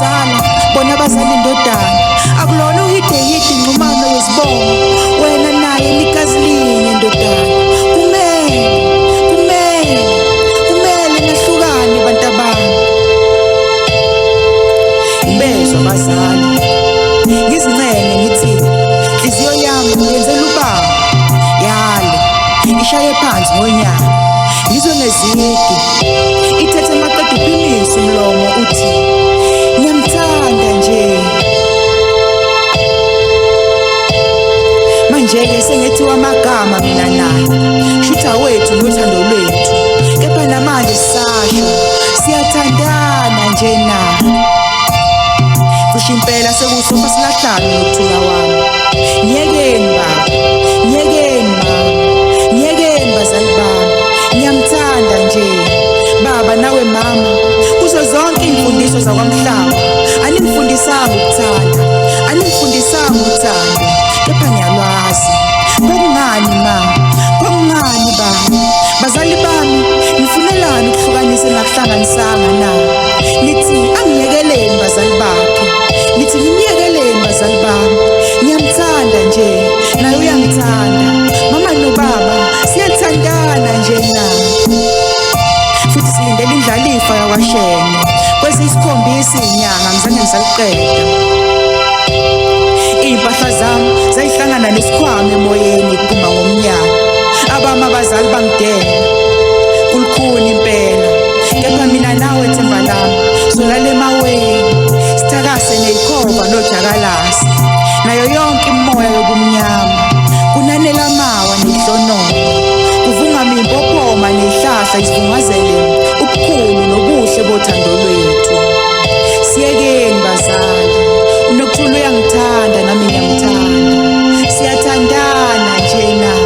bazala bona bazala indodana, akulona uhidehide inqumano yezibongo, wena naye nikazi linye ndodana. Kumele nahlukane bantabami. Bezwa bazali, ngizincene ngithi inhliziyo yami ngiyenzela ubaba yale ishaye phansi ngonyaka, ngizwe ngezigi ithethe maqeda uphimisa umlomo uthi ngiyamthanda nje. Manje-ke sengethiwa amagama mina naye, shutha wethu nothando lwethu, kepha namanje sisasho siyathandana nje na. Cishe impela sekusofa silahlane nokuthula wami. Nyekeni baba, nyekeni mama, nyekeni bazali bami, ngiyamthanda nje baba nawe mama. Kuzo zonke iy'mfundiso zakwamhlaba aningifundisanga ukuthanda, aningifundisanga uthando, kepha ngiyalwazi. Kwakungani mama, kwakungani baba? Bazali bami nifunelani ukuhlukanisa engakuhlanganisanga na? Nithi angiyekeleni bazali bakhe, nithi ngimyekeleni bazali bami. Ngiyamthanda nje naye uyangithanda, mama nobaba siyathandana nje na. Futhi silindele indlalifa yakwashenge kweziyisikhombisa iy'nyanga ngizange ngisaliqeda. Iy'mpahla zami zayihlangana nesikhwama emoyeni kuphuma ngomnyaka, abami abazali bangidela